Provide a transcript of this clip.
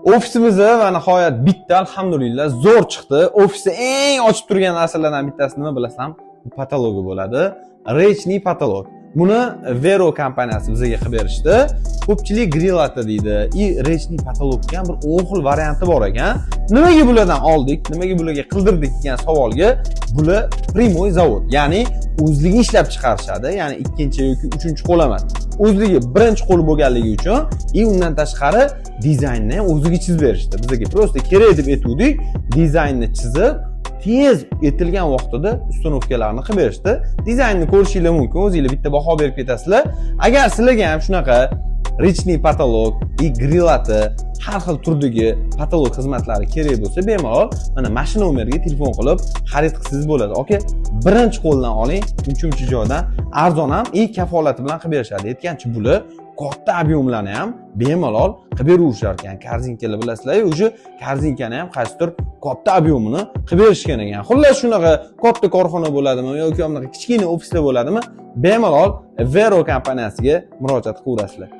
Ofisimizni va nihoyat bitta alhamdulillah zo'r chiqdi. Ofisda eng ochib turgan narsalardan bittasi nima bilasam? Bu patologi bo'ladi. Rechniy patolog. Buni Vero kompaniyasi bizga qilib berishdi. Ko'pchilik Grilata deydi. Rechniy patolog degan bir o'xil varianti bor ekan. Nimaga bulardan oldik? Nimaga bularga qildirdik degan savolga, bular primoy zavod, ya'ni o'zligi ishlab chiqarishadi, ya'ni ikkinchi yoki uchinchi qo'l emas. O'zligi birinchi qo'l bo'lganligi uchun, undan tashqari dizaynni o'ziga chizib berishdi. Bizga prosta kerak deb aytuvdik, dizaynni chizib, tez etilgan vaqtida ustanovkalarni qilib berishdi. Dizaynni ko'rishingiz mumkin, o'zingiz bitta baho berib ketasizlar. Agar sizlarga ham shunaqa Rechniy patolog, Grilata, har xil turdagi patolog xizmatlari kerak bo'lsa, bemalol mana mashina nomeriga telefon qilib xarid qilsangiz bo'ladi. Aka, birinchi qo'ldan oling, uncha joydan arzon ham, kafolati bilan qilib berishadi. Aytgancha bular katta ob'yomlarni ham bemalol qilib berishar ekan. Korzinkalar bilasizlar, o'sha korzinkani ham qaysidir katta ob'yomini qilib berishgan ekan. Xullas shunaqa katta korxona bo'ladimi yoki bunaqa kichkina ofislar bo'ladimi, bemalol Vero kompaniyasiga murojaat qilaverasizlar.